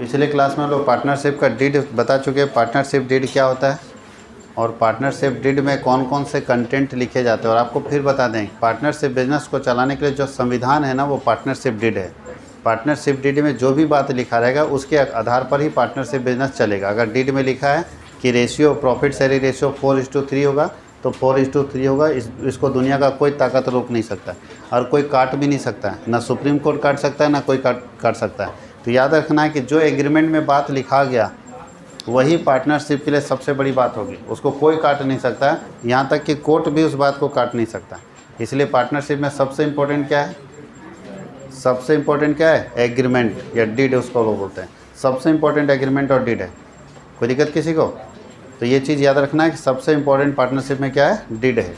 पिछले क्लास में हम लोग पार्टनरशिप का डीड बता चुके हैं। पार्टनरशिप डीड क्या होता है और पार्टनरशिप डीड में कौन कौन से कंटेंट लिखे जाते हैं। और आपको फिर बता दें, पार्टनरशिप बिजनेस को चलाने के लिए जो संविधान है ना, वो पार्टनरशिप डीड है। पार्टनरशिप डीड में जो भी बात लिखा रहेगा उसके आधार पर ही पार्टनरशिप बिजनेस चलेगा। अगर डीड में लिखा है कि रेशियो प्रॉफिट शेयरिंग रेशियो 4:3 होगा तो 4:3 होगा। इसको दुनिया का कोई ताकत रोक नहीं सकता और कोई काट भी नहीं सकता है, ना सुप्रीम कोर्ट काट सकता है ना कोई काट सकता है। तो याद रखना है कि जो एग्रीमेंट में बात लिखा गया वही पार्टनरशिप के लिए सबसे बड़ी बात होगी, उसको कोई काट नहीं सकता है, यहाँ तक कि कोर्ट भी उस बात को काट नहीं सकता। इसलिए पार्टनरशिप में सबसे इम्पोर्टेंट क्या है? सबसे इम्पोर्टेंट क्या है? एग्रीमेंट या डीड उसको वो बोलते हैं। सबसे इम्पोर्टेंट एग्रीमेंट और डीड है। कोई दिक्कत किसी को? तो ये चीज़ याद रखना है कि सबसे इम्पोर्टेंट पार्टनरशिप में क्या है? डीड है।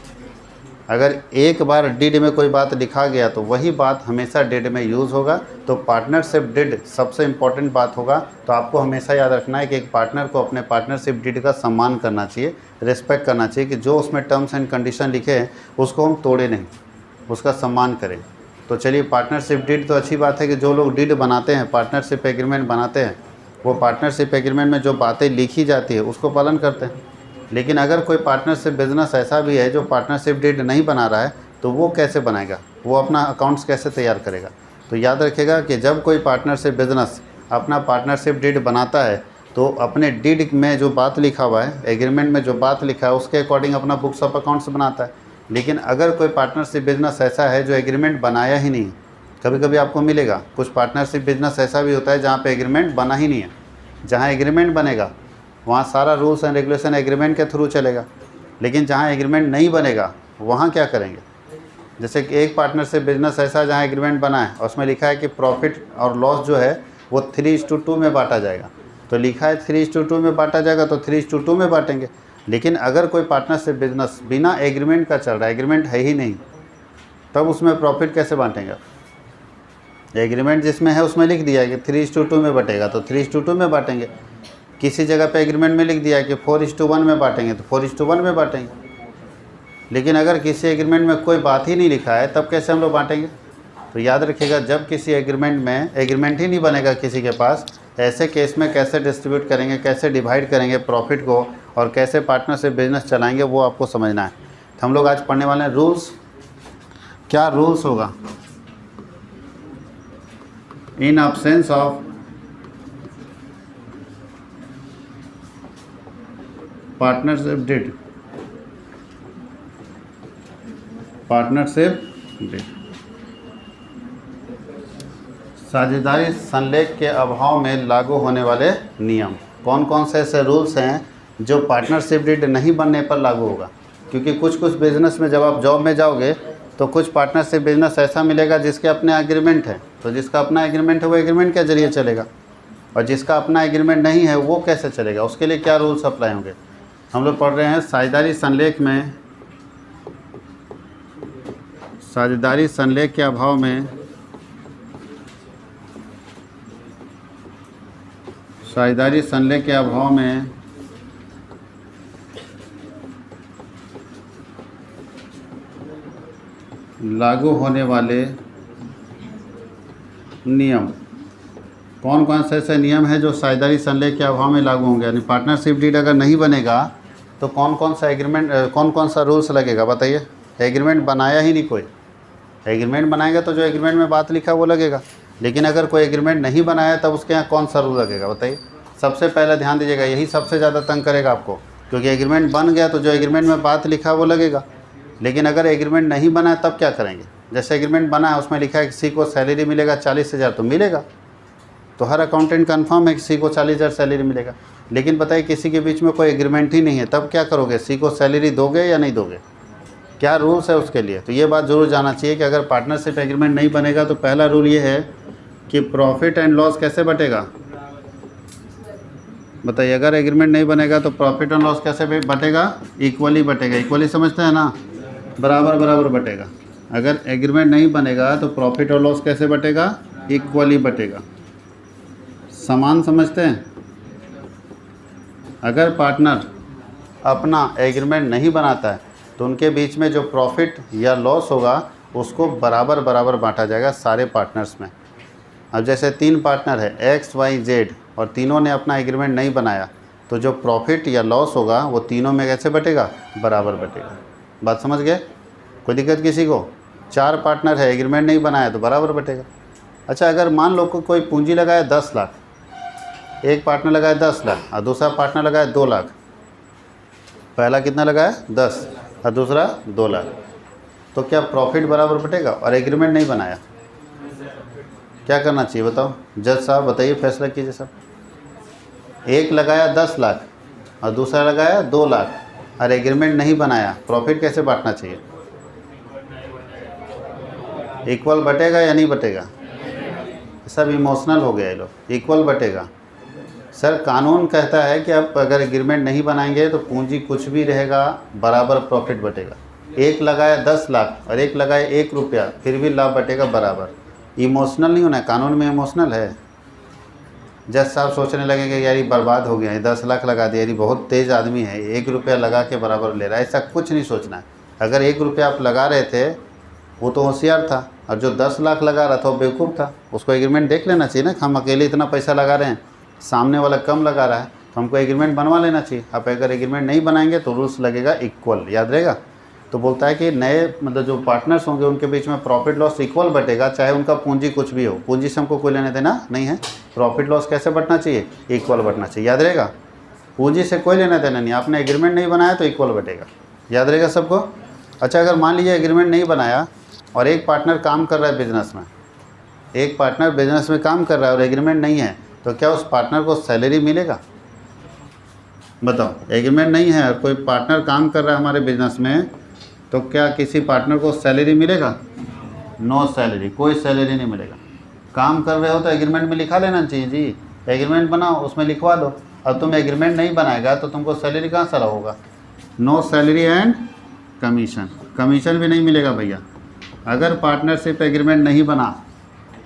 अगर एक बार डीड में कोई बात लिखा गया तो वही बात हमेशा डीड में यूज़ होगा। तो पार्टनरशिप डीड सबसे इम्पोर्टेंट बात होगा। तो आपको हमेशा याद रखना है कि एक पार्टनर को अपने पार्टनरशिप डीड का सम्मान करना चाहिए, रिस्पेक्ट करना चाहिए कि जो उसमें टर्म्स एंड कंडीशन लिखे हैं उसको हम तोड़े नहीं, उसका सम्मान करें। तो चलिए, पार्टनरशिप डीड तो अच्छी बात है कि जो लोग डीड बनाते हैं, पार्टनरशिप एग्रीमेंट बनाते हैं, वो पार्टनरशिप एग्रीमेंट में जो बातें लिखी जाती है उसको पालन करते हैं। लेकिन अगर कोई पार्टनरशिप बिजनेस ऐसा भी है जो पार्टनरशिप डीड नहीं बना रहा है तो वो कैसे बनाएगा? वो अपना अकाउंट्स कैसे तैयार करेगा? तो याद रखिएगा कि जब कोई पार्टनरशिप बिजनेस अपना पार्टनरशिप डीड बनाता है तो अपने डीड में जो बात लिखा हुआ है, एग्रीमेंट में जो बात लिखा है, उसके अकॉर्डिंग अपना बुक्स ऑफ अकाउंट्स बनाता है। लेकिन अगर कोई पार्टनरशिप बिजनेस ऐसा है जो एग्रीमेंट बनाया ही नहीं, कभी कभी आपको मिलेगा कुछ पार्टनरशिप बिजनेस ऐसा भी होता है जहाँ पे एग्रीमेंट बना ही नहीं है। जहाँ एग्रीमेंट बनेगा वहाँ सारा रूल्स एंड रेगुलेशन एग्रीमेंट के थ्रू चलेगा, लेकिन जहाँ एग्रीमेंट नहीं बनेगा वहाँ क्या करेंगे? जैसे कि एक पार्टनरशिप बिजनेस ऐसा जहाँ एग्रीमेंट बना है और उसमें लिखा है कि प्रॉफिट और लॉस जो है वो 3:2 में बांटा जाएगा। तो लिखा है 3:2 में बांटा जाएगा तो 3:2 में बांटेंगे। लेकिन अगर कोई पार्टनरशिप बिजनेस बिना एग्रीमेंट का चल रहा है, एग्रीमेंट है ही नहीं, तब उसमें प्रॉफिट कैसे बांटेंगे? एग्रीमेंट जिसमें है उसमें लिख दिया है कि 3:2 में बटेगा तो 3:2 में बांटेंगे। किसी जगह पे एग्रीमेंट में लिख दिया है कि 4:1 में बांटेंगे तो 4:1 में बांटेंगे। लेकिन अगर किसी एग्रीमेंट में कोई बात ही नहीं लिखा है तब कैसे हम लोग बांटेंगे? तो याद रखिएगा, जब किसी एग्रीमेंट में एग्रीमेंट ही नहीं बनेगा किसी के पास, ऐसे केस में कैसे डिस्ट्रीब्यूट करेंगे, कैसे डिवाइड करेंगे प्रॉफिट को और कैसे पार्टनरशिप बिजनेस चलाएंगे, वो आपको समझना है। तो हम लोग आज पढ़ने वाले हैं रूल्स। क्या रूल्स होगा? In absence of partnership deed, partnership deed, साझेदारी संलेख के अभाव में लागू होने वाले नियम। कौन कौन से ऐसे रूल्स हैं जो पार्टनरशिप डीड नहीं बनने पर लागू होगा? क्योंकि कुछ बिजनेस में जब आप जॉब में जाओगे तो कुछ पार्टनरशिप बिजनेस ऐसा मिलेगा जिसके अपने एग्रीमेंट है। तो जिसका अपना एग्रीमेंट है वो एग्रीमेंट के जरिए चलेगा, और जिसका अपना एग्रीमेंट नहीं है वो कैसे चलेगा? उसके लिए क्या रूल्स अप्लाई होंगे? हम लोग पढ़ रहे हैं साझेदारी संलेख में, साझेदारी संलेख के अभाव में, साझेदारी संलेख के अभाव में लागू होने वाले नियम। कौन कौन से ऐसे नियम हैं जो साझेदारी संलेख के अभाव में लागू होंगे? यानी पार्टनरशिप डीड अगर नहीं बनेगा तो कौन कौन सा एग्रीमेंट, कौन कौन सा रूल्स लगेगा? बताइए। एग्रीमेंट बनाया ही नहीं कोई। एग्रीमेंट बनाएगा तो जो एग्रीमेंट में बात लिखा है वो लगेगा। लेकिन अगर कोई एग्रीमेंट नहीं बनाया तब उसके यहाँ कौन सा रूल लगेगा? बताइए। सबसे पहले ध्यान दीजिएगा, यही सबसे ज़्यादा तंग करेगा आपको, क्योंकि एग्रीमेंट बन गया तो जो एग्रीमेंट में बात लिखा है वो लगेगा। लेकिन अगर एग्रीमेंट नहीं बना है तब क्या करेंगे? जैसे एग्रीमेंट बना है, उसमें लिखा है किसी को सैलरी मिलेगा 40,000, तो मिलेगा। तो हर अकाउंटेंट कन्फर्म है किसी को 40,000 सैलरी मिलेगा। लेकिन बताइए किसी के बीच में कोई एग्रीमेंट ही नहीं है, तब क्या करोगे? सी को सैलरी दोगे या नहीं दोगे? क्या रूल्स है उसके लिए? तो ये बात ज़रूर जानना चाहिए कि अगर पार्टनरशिप एग्रीमेंट नहीं बनेगा तो पहला रूल ये है कि प्रॉफिट एंड लॉस कैसे बटेगा? बताइए। अगर एग्रीमेंट नहीं बनेगा तो प्रॉफिट एंड लॉस कैसे बटेगा? इक्वली बटेगा। इक्वली समझते हैं ना? बराबर बराबर बटेगा। अगर एग्रीमेंट नहीं बनेगा तो प्रॉफिट और लॉस कैसे बटेगा? इक्वली बटेगा। समान समझते हैं? अगर पार्टनर अपना एग्रीमेंट नहीं बनाता है तो उनके बीच में जो प्रॉफिट या लॉस होगा उसको बराबर बराबर बांटा जाएगा सारे पार्टनर्स में। अब जैसे 3 पार्टनर है, एक्स वाई जेड, और तीनों ने अपना एग्रीमेंट नहीं बनाया, तो जो प्रॉफिट या लॉस होगा वो तीनों में कैसे बटेगा? बराबर बटेगा। बात समझ गए? कोई दिक्कत किसी को? 4 पार्टनर है, एग्रीमेंट नहीं बनाया तो बराबर बटेगा। अच्छा, अगर मान लो कोई पूंजी लगाया 10 लाख, एक पार्टनर लगाया 10 लाख और दूसरा पार्टनर लगाया 2 लाख। पहला कितना लगाया? 10 और दूसरा 2 लाख, तो क्या प्रॉफिट बराबर बटेगा? और एग्रीमेंट नहीं बनाया, क्या करना चाहिए बताओ? जज साहब बताइए, फैसला कीजिए साहब। एक लगाया 10 लाख और दूसरा लगाया 2 लाख और एग्रीमेंट नहीं बनाया, प्रॉफिट कैसे बांटना चाहिए? इक्वल बटेगा या नहीं बटेगा? सब इमोशनल हो गया ये लोग। इक्वल बटेगा सर, कानून कहता है कि आप अगर एग्रीमेंट नहीं बनाएंगे तो पूंजी कुछ भी रहेगा, बराबर प्रॉफिट बटेगा। एक लगाया 10 लाख और एक लगाया 1 रुपया, फिर भी लाभ बटेगा बराबर। इमोशनल नहीं होना है, कानून में इमोशनल है। जज साहब सोचने लगेंगे यार ये बर्बाद हो गया है, 10 लाख लगा दिया, यार बहुत तेज़ आदमी है, 1 रुपया लगा के बराबर ले रहा है। ऐसा कुछ नहीं सोचना है। अगर 1 रुपया आप लगा रहे थे वो तो होशियार था, और जो 10 लाख लगा रहा था वो बेवकूफ़ था। उसको एग्रीमेंट देख लेना चाहिए ना कि हम अकेले इतना पैसा लगा रहे हैं, सामने वाला कम लगा रहा है, तो हमको एग्रीमेंट बनवा लेना चाहिए। आप अगर एग्रीमेंट नहीं बनाएंगे तो रूल्स लगेगा इक्वल, याद रहेगा। तो बोलता है कि नए मतलब जो पार्टनर्स होंगे उनके बीच में प्रॉफिट लॉस इक्वल बटेगा, चाहे उनका पूंजी कुछ भी हो। पूंजी से हमको कोई लेने देना नहीं है। प्रॉफिट लॉस कैसे बटना चाहिए? इक्वल बटना चाहिए, याद रहेगा। पूंजी से कोई लेना देना नहीं, आपने एग्रीमेंट नहीं बनाया तो इक्वल बटेगा, याद रहेगा सबको। अच्छा, अगर मान लीजिए एग्रीमेंट नहीं बनाया और एक पार्टनर काम कर रहा है बिजनेस में, एक पार्टनर बिजनेस में काम कर रहा है और एग्रीमेंट नहीं है, तो क्या उस पार्टनर को सैलरी मिलेगा? बताओ, एग्रीमेंट नहीं है और कोई पार्टनर काम कर रहा है हमारे बिजनेस में, तो क्या किसी पार्टनर को सैलरी मिलेगा? नो सैलरी, कोई सैलरी नहीं मिलेगा। काम कर रहे हो तो एग्रीमेंट में लिखा लेना चाहिए जी, एग्रीमेंट बनाओ उसमें लिखवा दो। अब तुम एग्रीमेंट नहीं बनाएगा तो तुमको सैलरी कहाँ से होगा? No salary and commission, commission भी नहीं मिलेगा भैया। अगर पार्टनरशिप एग्रीमेंट नहीं बना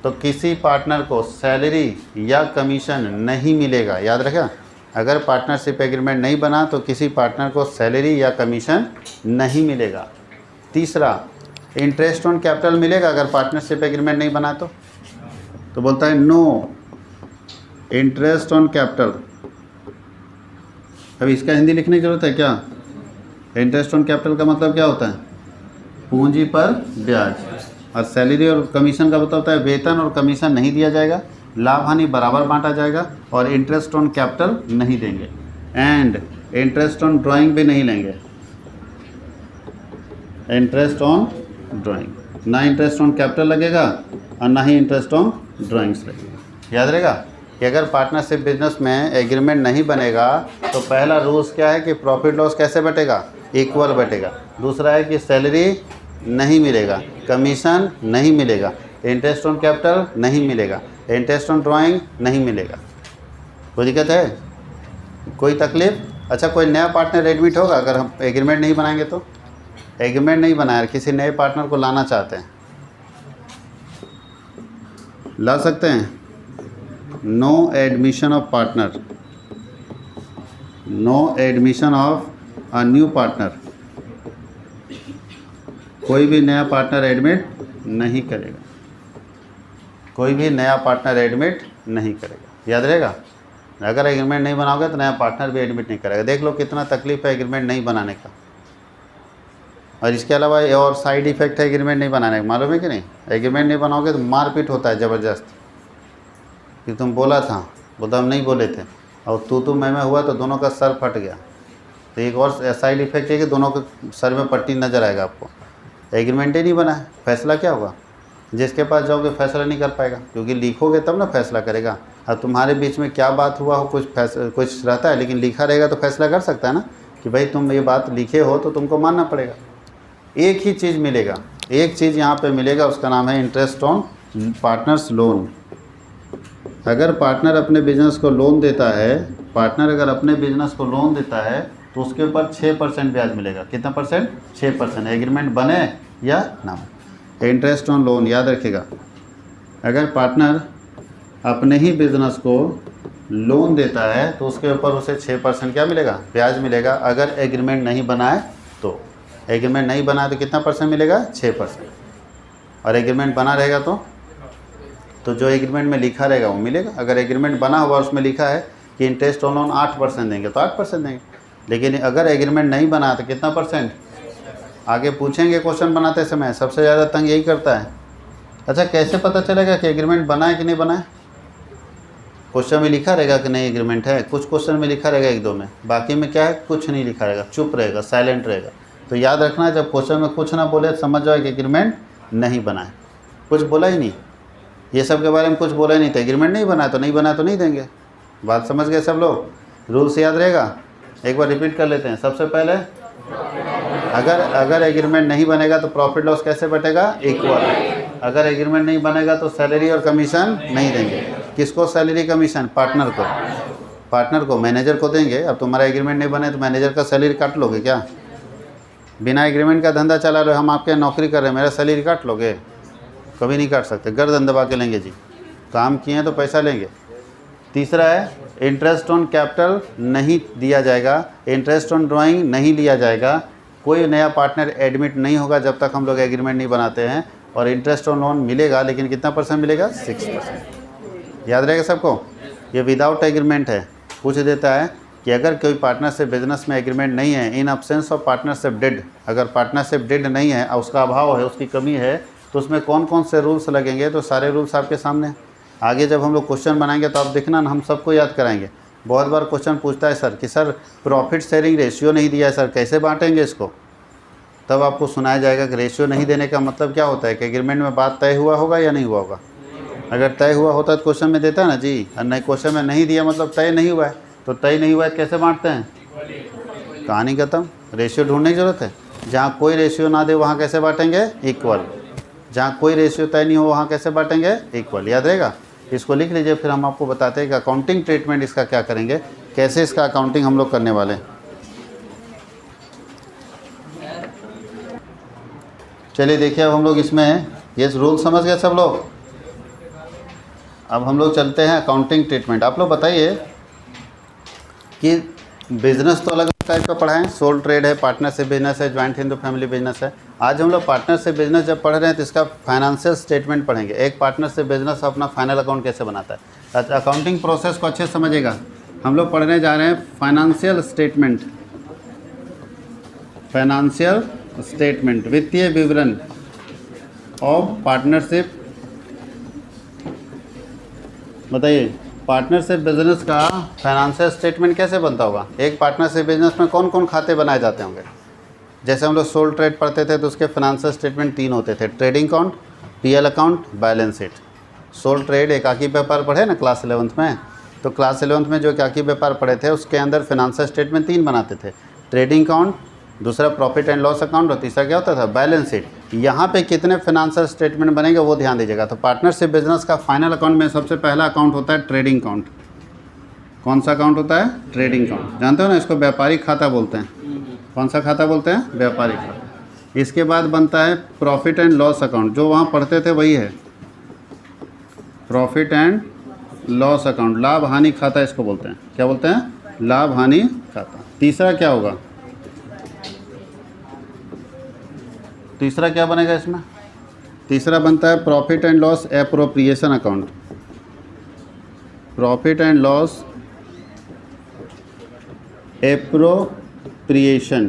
तो किसी पार्टनर को सैलरी या कमीशन नहीं मिलेगा, याद रखा। अगर पार्टनरशिप एग्रीमेंट नहीं बना तो किसी पार्टनर को सैलरी या कमीशन नहीं मिलेगा। तीसरा, इंटरेस्ट ऑन कैपिटल मिलेगा अगर पार्टनरशिप एग्रीमेंट नहीं बना तो बोलता है नो इंटरेस्ट ऑन कैपिटल। अब इसका हिंदी लिखने की जरूरत है क्या? इंटरेस्ट ऑन कैपिटल का मतलब क्या होता है? पूंजी पर ब्याज। और सैलरी और कमीशन का मतलब होता है वेतन और कमीशन नहीं दिया जाएगा, लाभ हानि बराबर बांटा जाएगा, और इंटरेस्ट ऑन कैपिटल नहीं देंगे, एंड इंटरेस्ट ऑन ड्राइंग भी नहीं लेंगे। इंटरेस्ट ऑन ड्राइंग, ना इंटरेस्ट ऑन कैपिटल लगेगा और ना ही इंटरेस्ट ऑन ड्राइंग्स लगेगा। याद रहेगा कि अगर पार्टनरशिप बिजनेस में एग्रीमेंट नहीं बनेगा तो पहला रूल्स क्या है कि प्रॉफिट लॉस कैसे बटेगा? इक्वल बटेगा। दूसरा है कि सैलरी नहीं मिलेगा, कमीशन नहीं मिलेगा, इंटरेस्ट ऑन कैपिटल नहीं मिलेगा, इंटरेस्ट ऑन ड्राइंग नहीं मिलेगा। कोई दिक्कत है? कोई तकलीफ? अच्छा, कोई नया पार्टनर एडमिट होगा अगर हम एग्रीमेंट नहीं बनाएंगे तो? एग्रीमेंट नहीं बनाया, किसी नए पार्टनर को लाना चाहते हैं, ला सकते हैं। No admission of partner, no admission of a new partner. कोई भी नया पार्टनर एडमिट नहीं करेगा, कोई भी नया पार्टनर एडमिट नहीं करेगा, याद रहेगा। अगर एग्रीमेंट नहीं बनाओगे तो नया पार्टनर भी एडमिट नहीं करेगा। देख लो कितना तकलीफ है एग्रीमेंट नहीं बनाने का। और इसके अलावा ये और साइड इफेक्ट है एग्रीमेंट नहीं बनाने का, मालूम है कि नहीं? एग्रीमेंट नहीं बनाओगे तो मारपीट होता है ज़बरदस्त, कि तुम बोला था, बोलता हम नहीं बोले थे, और तू मैं हुआ तो दोनों का सर फट गया। तो एक और साइड इफेक्ट है कि दोनों के सर में पट्टी नज़र आएगा आपको। एग्रीमेंट ही नहीं बना है, फैसला क्या होगा? जिसके पास जाओगे फैसला नहीं कर पाएगा, क्योंकि लिखोगे तब ना फैसला करेगा। अब तुम्हारे बीच में क्या बात हुआ हो कुछ रहता है, लेकिन लिखा रहेगा तो फैसला कर सकता है ना कि भाई तुम ये बात लिखे हो तो तुमको मानना पड़ेगा। एक ही चीज़ मिलेगा, एक चीज़ यहाँ पे मिलेगा, उसका नाम है इंटरेस्ट ऑन पार्टनर्स लोन। अगर पार्टनर अपने बिजनेस को लोन देता है, पार्टनर अगर अपने बिजनेस को लोन देता है तो उसके ऊपर 6% ब्याज मिलेगा। कितना परसेंट? 6%, एग्रीमेंट बने या ना। इंटरेस्ट ऑन लोन याद रखिएगा। अगर पार्टनर अपने ही बिजनेस को लोन देता है तो उसके ऊपर उसे 6% क्या मिलेगा? ब्याज मिलेगा। अगर एग्रीमेंट नहीं बनाए तो, एग्रीमेंट नहीं बनाए तो कितना परसेंट मिलेगा? 6%। और एग्रीमेंट बना रहेगा तो तो जो एग्रीमेंट में लिखा रहेगा वो मिलेगा। अगर एग्रीमेंट बना हुआ उसमें लिखा है कि इंटरेस्ट ऑन लोन 8% देंगे तो 8% देंगे, लेकिन अगर एग्रीमेंट नहीं बना तो कितना परसेंट आगे पूछेंगे क्वेश्चन बनाते समय। सबसे ज़्यादा तंग यही करता है। अच्छा, कैसे पता चलेगा कि एग्रीमेंट बना है कि नहीं बना है? क्वेश्चन में लिखा रहेगा कि नहीं एग्रीमेंट है, कुछ क्वेश्चन में लिखा रहेगा एक दो में, बाकी में क्या है कुछ नहीं लिखा रहेगा, चुप रहेगा, साइलेंट रहेगा। तो याद रखना, जब क्वेश्चन में कुछ ना बोले समझ जाओ कि एग्रीमेंट नहीं बना है, कुछ बोला ही नहीं, ये सब के बारे में कुछ बोला ही नहीं था, एग्रीमेंट नहीं बना तो नहीं बना तो नहीं देंगे। बात समझ गए सब लोग? रूल्स याद रहेगा, एक बार रिपीट कर लेते हैं। सबसे पहले अगर एग्रीमेंट नहीं बनेगा तो प्रॉफिट लॉस कैसे बटेगा? इक्वल। अगर एग्रीमेंट नहीं बनेगा तो सैलरी और कमीशन नहीं देंगे। किसको सैलरी कमीशन? पार्टनर को। पार्टनर को, मैनेजर को देंगे। अब तुम्हारा एग्रीमेंट नहीं बने तो मैनेजर का सैलरी काट लोगे क्या? बिना एग्रीमेंट का धंधा चला रहे, हम आपके नौकरी कर रहे हैं, मेरा सैलरी काट लोगे? कभी नहीं काट सकते, गर्दन दबा के लेंगे जी, काम किए हैं तो पैसा लेंगे। तीसरा है इंटरेस्ट ऑन कैपिटल नहीं दिया जाएगा, इंटरेस्ट ऑन ड्राइंग नहीं लिया जाएगा, कोई नया पार्टनर एडमिट नहीं होगा जब तक हम लोग एग्रीमेंट नहीं बनाते हैं। और इंटरेस्ट ऑन लोन मिलेगा, लेकिन कितना परसेंट मिलेगा? 6%। याद रहेगा सबको? ये विदाउट एग्रीमेंट है। पूछ देता है कि अगर कोई पार्टनरशिप बिजनेस में एग्रीमेंट नहीं है, इन अब्सेंस ऑफ पार्टनरशिप डेड, अगर पार्टनरशिप डेड नहीं है और उसका अभाव है, उसकी कमी है, तो उसमें कौन कौन से रूल्स लगेंगे? तो सारे रूल्स आपके सामने। आगे जब हम लोग क्वेश्चन बनाएंगे तो आप देखना ना, हम सबको याद कराएंगे। बहुत बार क्वेश्चन पूछता है सर कि सर प्रॉफिट शेयरिंग रेशियो नहीं दिया है सर, कैसे बांटेंगे इसको? तब आपको सुनाया जाएगा कि रेशियो नहीं देने का मतलब क्या होता है, कि एग्रीमेंट में बात तय हुआ होगा या नहीं हुआ होगा। अगर तय हुआ होता तो क्वेश्चन में देता है ना जी, और नहीं क्वेश्चन में नहीं दिया मतलब तय नहीं हुआ है। तो तय नहीं हुआ है कैसे बांटते हैं? कहानी खत्म। रेशियो ढूंढने की जरूरत है। जहाँ कोई रेशियो ना दे वहाँ कैसे बांटेंगे? इक्वल। जहाँ कोई रेशियो तय नहीं हो वहाँ कैसे बांटेंगे? इक्वल। याद रहेगा? इसको लिख लीजिए, फिर हम आपको बताते हैं कि अकाउंटिंग ट्रीटमेंट इसका क्या करेंगे, कैसे इसका अकाउंटिंग हम लोग करने वाले हैं। चलिए देखिए, अब हम लोग इसमें ये रूल समझ गए सब लोग। अब हम लोग चलते हैं अकाउंटिंग ट्रीटमेंट। आप लोग बताइए कि बिज़नेस तो अलग अलग टाइप का पढ़ाएं, सोल ट्रेड है, पार्टनरशिप बिजनेस है, ज्वाइंट हिंदू फैमिली बिजनेस है। आज हम लोग पार्टनरशिप बिजनेस जब पढ़ रहे हैं तो इसका फाइनेंशियल स्टेटमेंट पढ़ेंगे। एक पार्टनरशिप बिजनेस अपना फाइनल अकाउंट कैसे बनाता है। अकाउंटिंग प्रोसेस को अच्छे से समझिएगा। हम लोग पढ़ने जा रहे हैं फाइनेंशियल स्टेटमेंट। फाइनेंशियल स्टेटमेंट, वित्तीय विवरण ऑफ पार्टनरशिप। बताइए पार्टनरशिप बिजनेस का फाइनेंशियल स्टेटमेंट कैसे बनता होगा? एक पार्टनरशिप बिजनेस में कौन कौन खाते बनाए जाते होंगे? जैसे हम लोग सोल ट्रेड पढ़ते थे तो उसके फाइनेंशियल स्टेटमेंट 3 होते थे, trading account, PL account, balance sheet. Sole trade एकाकी व्यापार पढ़े ना क्लास 11th में, तो क्लास 11th में जो एकाकी व्यापार पढ़े थे उसके अंदर फाइनेंशियल स्टेटमेंट 3 बनाते थे, ट्रेडिंग अकाउंट, दूसरा प्रॉफिट एंड लॉस अकाउंट और तीसरा क्या होता था? Balance sheet. यहाँ पे कितने फाइनेंशियल स्टेटमेंट बनेंगे वो ध्यान दीजिएगा। तो पार्टनरशिप बिजनेस का फाइनल अकाउंट में सबसे पहला अकाउंट होता है ट्रेडिंग अकाउंट। कौन सा अकाउंट होता है? Trading account. जानते हो ना, इसको व्यापारिक खाता बोलते हैं। कौन सा खाता बोलते हैं? व्यापारिक खाता। इसके बाद बनता है प्रॉफिट एंड लॉस अकाउंट, जो वहाँ पढ़ते थे वही है, प्रॉफिट एंड लॉस अकाउंट। लाभ हानि खाता इसको बोलते हैं। क्या बोलते हैं? लाभ हानि खाता। तीसरा क्या होगा? तीसरा क्या बनेगा इसमें? तीसरा बनता है profit and loss appropriation account. Profit and loss appropriation.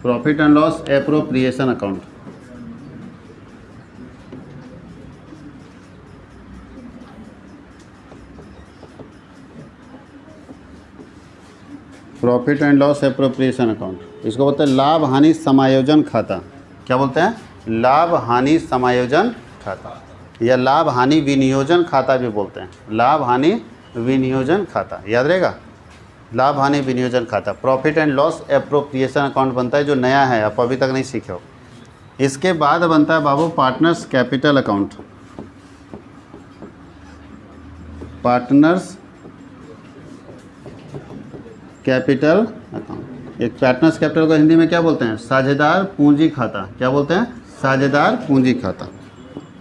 Profit and loss appropriation account. Profit and loss appropriation account. इसको बोलते हैं लाभ हानि समायोजन खाता। क्या बोलते हैं? लाभ हानि समायोजन खाता, या लाभ हानि विनियोजन खाता भी बोलते हैं। लाभ हानि विनियोजन खाता, याद रहेगा? लाभ हानि विनियोजन खाता। Profit and loss appropriation account बनता है, जो नया है, आप अभी तक नहीं सीखे हो। इसके बाद बनता है बाबू partners capital account. Partners capital account. एक पार्टनर्स कैपिटल को हिंदी में क्या बोलते हैं? साझेदार पूंजी खाता। क्या बोलते हैं? साझेदार पूंजी खाता।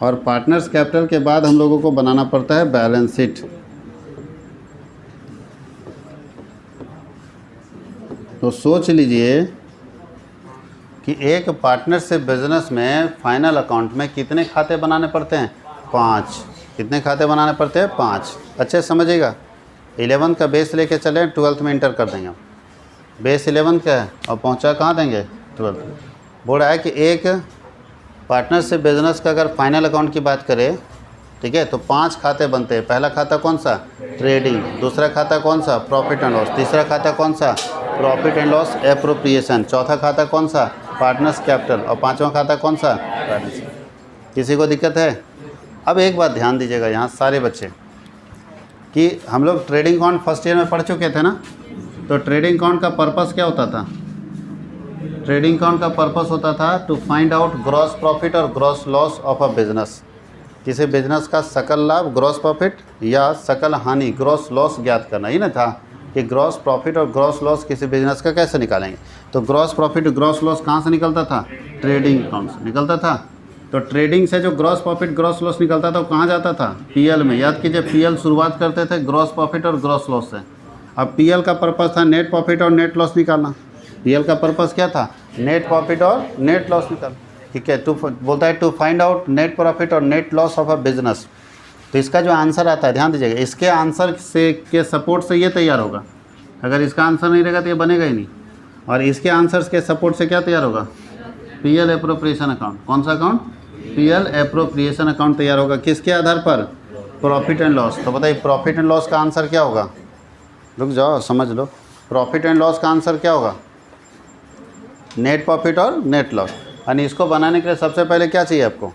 और पार्टनर्स कैपिटल के बाद हम लोगों को बनाना पड़ता है बैलेंस शीट। तो सोच लीजिए कि एक पार्टनरशिप बिजनेस में फाइनल अकाउंट में कितने खाते बनाने पड़ते हैं? 5। कितने खाते बनाने पड़ते हैं? 5। अच्छे समझिएगा। 11th का बेस लेके चलें, 12th में इंटर कर देंगे हम। बेस 11th का है और पहुंचा कहाँ देंगे? 12th में। बोल रहा है कि एक पार्टनरशिप बिजनेस का अगर फाइनल अकाउंट की बात करें, ठीक है, तो 5 खाते बनते हैं। पहला खाता कौन सा? ट्रेडिंग। दूसरा खाता कौन सा? Profit and loss. तीसरा खाता कौन सा? Profit and loss appropriation. चौथा खाता कौन सा? Partners capital. और 5वां खाता कौन सा? पार्टनरशिप। किसी को दिक्कत है? अब एक बात ध्यान दीजिएगा यहाँ सारे बच्चे, कि हम लोग ट्रेडिंग अकाउंट फर्स्ट ईयर में पढ़ चुके थे ना। तो ट्रेडिंग अकाउंट का पर्पस क्या होता था? ट्रेडिंग अकाउंट का पर्पस होता था to find out gross profit और gross loss of a business. किसी बिजनेस का सकल लाभ ग्रॉस प्रॉफिट या सकल हानि ग्रॉस लॉस ज्ञात करना, ही ना था कि ग्रॉस प्रॉफिट और ग्रॉस लॉस किसी बिजनेस का कैसे निकालेंगे। तो ग्रॉस प्रॉफिट ग्रॉस लॉस कहाँ से निकलता था? ट्रेडिंग अकाउंट से निकलता था। तो ट्रेडिंग से जो ग्रॉस प्रॉफिट ग्रॉस लॉस निकलता था वो कहाँ जाता था? पीएल में। याद कीजिए, पीएल शुरुआत करते थे ग्रॉस प्रॉफिट और ग्रॉस लॉस से। अब पीएल का पर्पस था नेट प्रॉफिट और नेट लॉस निकालना। पीएल का पर्पस क्या था? नेट प्रॉफिट और नेट लॉस निकालना, ठीक है। बोलता है to find out net profit और net loss of a business. तो इसका जो आंसर आता है, ध्यान दीजिएगा, इसके आंसर से के सपोर्ट से ये तैयार होगा। अगर इसका आंसर नहीं रहेगा तो ये बनेगा ही नहीं। और इसके आंसर्स के सपोर्ट से क्या तैयार होगा? PL appropriation account. कौन सा अकाउंट? पीएल एप्रोप्रिएशन अकाउंट तैयार होगा। किसके आधार पर? Profit and loss. तो बताइए प्रॉफिट एंड लॉस का आंसर क्या होगा? रुक जाओ, समझ लो। प्रॉफिट एंड लॉस का आंसर क्या होगा? नेट प्रॉफिट और नेट लॉस। यानी इसको बनाने के लिए सबसे पहले क्या चाहिए आपको?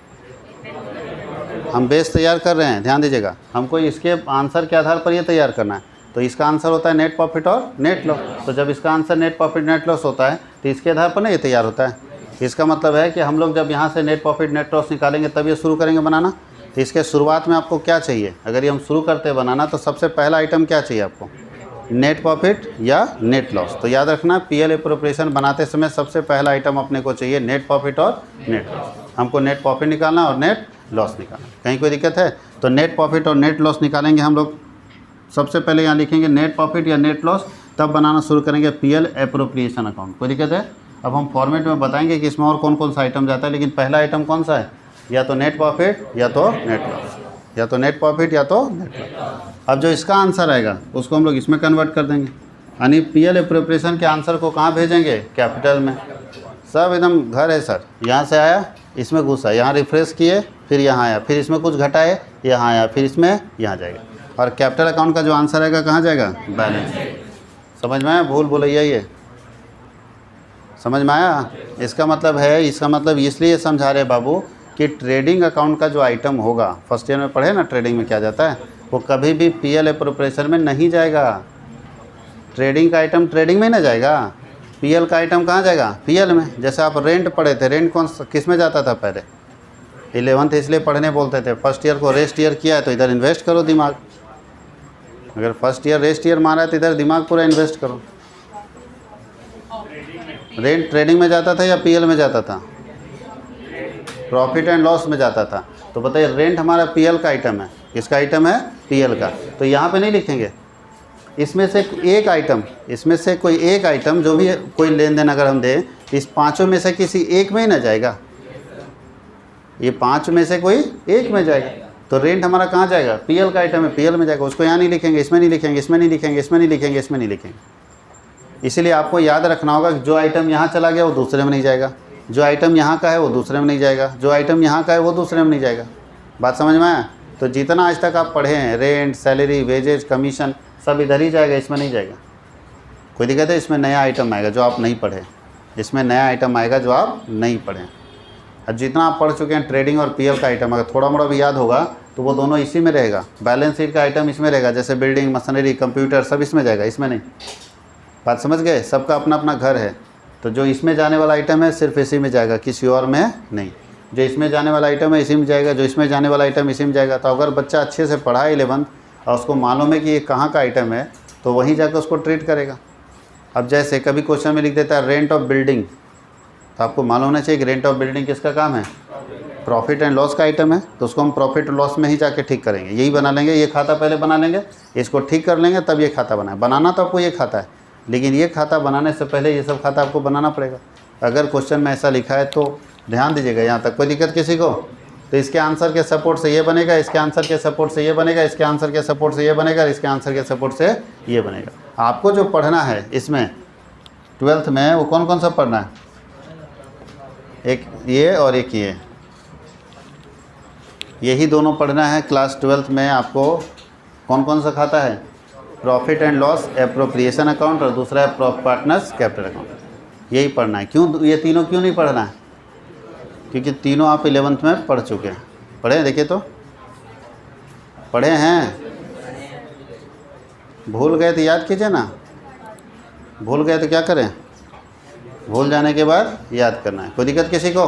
हम बेस तैयार कर रहे हैं, ध्यान दीजिएगा। हमको इसके आंसर के आधार पर ये तैयार करना है। तो इसका आंसर होता है नेट प्रॉफिट और नेट लॉस। तो जब इसका answer net profit net loss होता है तो इसके आधार पर ना ये तैयार होता है। इसका मतलब है कि हम लोग जब यहाँ से नेट प्रॉफिट नेट लॉस निकालेंगे तब ये शुरू करेंगे बनाना। तो इसके शुरुआत में आपको क्या चाहिए? अगर ये हम शुरू करते हैं बनाना तो सबसे पहला आइटम क्या चाहिए आपको? नेट प्रॉफिट या नेट लॉस। तो याद रखना, पीएल एप्रोप्रिएशन बनाते समय सबसे पहला आइटम अपने को चाहिए नेट प्रॉफिट और नेट लॉस। हमको नेट प्रॉफिट निकालना और नेट लॉस निकालना। कहीं कोई दिक्कत है? तो नेट प्रॉफिट और नेट लॉस निकालेंगे हम लोग। सबसे पहले यहाँ लिखेंगे नेट प्रॉफिट या नेट लॉस, तब बनाना शुरू करेंगे पीएल एप्रोप्रिएशन अकाउंट। कोई दिक्कत है? अब हम फॉर्मेट में बताएंगे कि इसमें और कौन कौन सा आइटम जाता है, लेकिन पहला आइटम कौन सा है? या तो नेट प्रॉफिट या तो नेट लॉस, या तो नेट प्रॉफिट या तो नेट लॉस। अब जो इसका आंसर आएगा उसको हम लोग इसमें कन्वर्ट कर देंगे। यानी पीएल एप्रोप्रिएशन के आंसर को कहाँ भेजेंगे? कैपिटल में। सब एकदम घर है सर। यहाँ से आया, इसमें घुसा, यहाँ रिफ्रेश किए, फिर यहाँ आया, फिर इसमें कुछ घटाए, यहाँ आया, फिर इसमें यहाँ जाएगा। और कैपिटल अकाउंट का जो आंसर आएगा कहाँ जाएगा? बैलेंस। समझ में आया? भूल भुलैया ये समझ में आया? इसका मतलब है, इसका मतलब इसलिए समझा रहे बाबू कि ट्रेडिंग अकाउंट का जो आइटम होगा, फर्स्ट ईयर में पढ़े ना ट्रेडिंग में क्या जाता है, वो कभी भी पीएल एप्रोप्रिएशन में नहीं जाएगा। ट्रेडिंग का आइटम ट्रेडिंग में ना जाएगा। पीएल का आइटम कहाँ जाएगा? पीएल में। जैसे आप रेंट पढ़े थे, रेंट कौन किस में जाता था पहले? 11th इसलिए पढ़ने बोलते थे। फर्स्ट ईयर को रेस्ट ईयर किया है तो इधर इन्वेस्ट करो दिमाग। अगर फर्स्ट ईयर रेस्ट ईयर मारा है तो इधर दिमाग पूरा इन्वेस्ट करो। रेंट ट्रेडिंग में जाता था या पीएल में जाता था? प्रॉफिट एंड लॉस में जाता था। तो बताइए रेंट हमारा पीएल का आइटम है। किसका आइटम है? पीएल का। तो यहाँ पे नहीं लिखेंगे। इसमें से एक आइटम, इसमें से कोई एक आइटम जो भी कोई लेन देन अगर हम दें, इस पांचों में से किसी एक में ही ना जाएगा। ये 5 में से कोई एक में जाएगा। तो रेंट हमारा कहाँ जाएगा? पीएल का आइटम है, पीएल में जाएगा। उसको यहाँ नहीं लिखेंगे, इसमें नहीं लिखेंगे, इसमें नहीं लिखेंगे, इसमें नहीं लिखेंगे, इसमें नहीं लिखेंगे। इसीलिए आपको याद रखना होगा कि जो आइटम यहाँ चला गया वो दूसरे में नहीं जाएगा, जो आइटम यहाँ का है वो दूसरे में नहीं जाएगा, जो आइटम यहाँ का है वो दूसरे में नहीं जाएगा। बात समझ में आया? तो जितना आज तक आप पढ़े हैं, रेंट, सैलरी, वेजेज, कमीशन, सब इधर ही जाएगा, इसमें नहीं जाएगा। कोई दिक्कत है? इसमें नया आइटम आएगा जो आप नहीं पढ़े। इसमें नया आइटम आएगा जो आप नहीं पढ़े। अब जितना आप पढ़ चुके हैं ट्रेडिंग और पीएल का आइटम, अगर थोड़ा मोड़ा भी याद होगा तो वो दोनों इसी में रहेगा। बैलेंस शीट का आइटम इसमें रहेगा, जैसे बिल्डिंग, मशीनरी, कंप्यूटर, सब इसमें जाएगा, इसमें नहीं। बात समझ गए? सबका अपना अपना घर है। तो जो इसमें जाने वाला आइटम है सिर्फ इसी में जाएगा, किसी और में नहीं। जो इसमें जाने वाला आइटम है इसी में जाएगा, जो इसमें जाने वाला आइटम इसी में जाएगा। तो अगर बच्चा अच्छे से पढ़ा है 11th और उसको मालूम है कि ये कहाँ का आइटम है, तो वहीं जाकर उसको ट्रीट करेगा। अब जैसे कभी क्वेश्चन में लिख देता है रेंट ऑफ बिल्डिंग, तो आपको मालूम होना चाहिए कि रेंट ऑफ बिल्डिंग किसका काम है? प्रॉफिट एंड लॉस का आइटम है। तो उसको हम प्रॉफिट और लॉस में ही जाके ठीक करेंगे। यही बना लेंगे, ये खाता पहले बना लेंगे, इसको ठीक कर लेंगे, तब ये खाता बनाए। बनाना तो आपको ये खाता है, लेकिन ये खाता बनाने से पहले ये सब खाता आपको बनाना पड़ेगा। अगर क्वेश्चन में ऐसा लिखा है तो ध्यान दीजिएगा यहाँ तक। कोई दिक्कत किसी को? तो इसके आंसर के सपोर्ट से ये बनेगा, इसके आंसर के सपोर्ट से ये बनेगा, इसके आंसर के सपोर्ट से ये बनेगा, इसके आंसर के सपोर्ट से ये बनेगा। आपको जो पढ़ना है इसमें 12th में वो कौन कौन सा पढ़ना है? एक ये और एक ये, यही दोनों पढ़ना है। क्लास 12th में आपको कौन कौन सा खाता है? Profit and loss appropriation account और दूसरा है पार्टनर्स कैपिटल अकाउंट। यही पढ़ना है। क्यों ये तीनों क्यों नहीं पढ़ना है? क्योंकि तीनों आप 11th में पढ़ चुके हैं। पढ़े हैं? देखिए तो पढ़े हैं। भूल गए तो याद कीजिए ना। भूल गए तो क्या करें? भूल जाने के बाद याद करना है। कोई दिक्कत किसी को?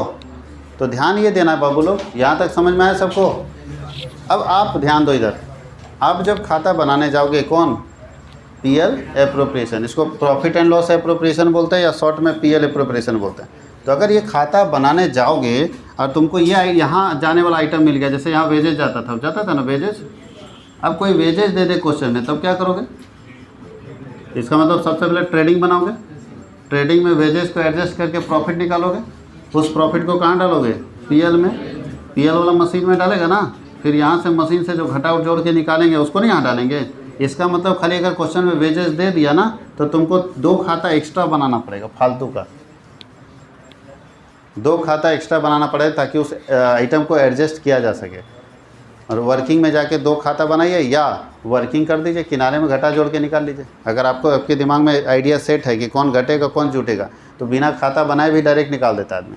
तो ध्यान ये देना बाबू लोग। यहाँ तक समझ में आया सबको? अब आप ध्यान दो इधर। आप जब खाता बनाने जाओगे, कौन? पीएल एप्रोप्रिएशन, इसको प्रॉफिट एंड लॉस एप्रोप्रिएशन बोलते हैं या शॉर्ट में पीएल एप्रोप्रिएशन बोलते हैं। तो अगर ये खाता बनाने जाओगे और तुमको ये यहाँ जाने वाला आइटम मिल गया, जैसे यहाँ वेजेज जाता था ना वेजेज, अब कोई वेजेज दे दे क्वेश्चन में, तब क्या करोगे? इसका मतलब सबसे पहले ट्रेडिंग बनाओगे। ट्रेडिंग में वेजेज को एडजस्ट करके प्रॉफिट निकालोगे। उस प्रॉफिट को कहाँ डालोगे? पीएल में। पीएल वाला मशीन में डालेगा ना। फिर यहाँ से मशीन से जो घटा जोड़ के निकालेंगे उसको नहीं यहाँ डालेंगे। इसका मतलब खाली अगर क्वेश्चन में वेजेस दे दिया ना तो तुमको 2 खाता एक्स्ट्रा बनाना पड़ेगा, फालतू का 2 खाता एक्स्ट्रा बनाना पड़ेगा ताकि उस आइटम को एडजस्ट किया जा सके। और वर्किंग में जाके 2 खाता बनाइए या वर्किंग कर दीजिए, किनारे में घटा जोड़ के निकाल लीजिए। अगर आपको आपके दिमाग में आइडिया सेट है कि कौन घटेगा कौन जुटेगा तो बिना खाता बनाए भी डायरेक्ट निकाल देता आदमी।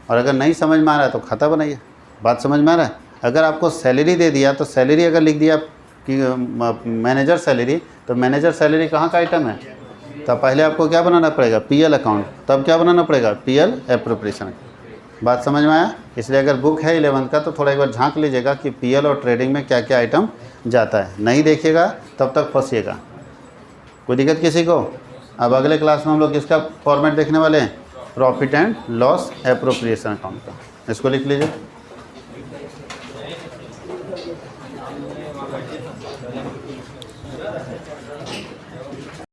और अगर नहीं समझ में आ रहा है तो खाता बनाइए। बात समझ में आ रहा है? अगर आपको सैलरी दे दिया तो सैलरी अगर लिख दिया कि मैनेजर सैलरी, तो मैनेजर सैलरी कहाँ का आइटम है? तो पहले आपको क्या बनाना पड़ेगा? PL account. तब क्या बनाना पड़ेगा? PL appropriation. बात समझ में आया? इसलिए अगर बुक है 11th का तो थोड़ा एक बार झांक लीजिएगा कि पीएल और ट्रेडिंग में क्या क्या आइटम जाता है। नहीं देखिएगा तब तक फंसिएगा। कोई दिक्कत किसी को? अब अगले क्लास में हम लोग किसका फॉर्मेट देखने वाले हैं? Profit and loss appropriation account का। इसको लिख लीजिए।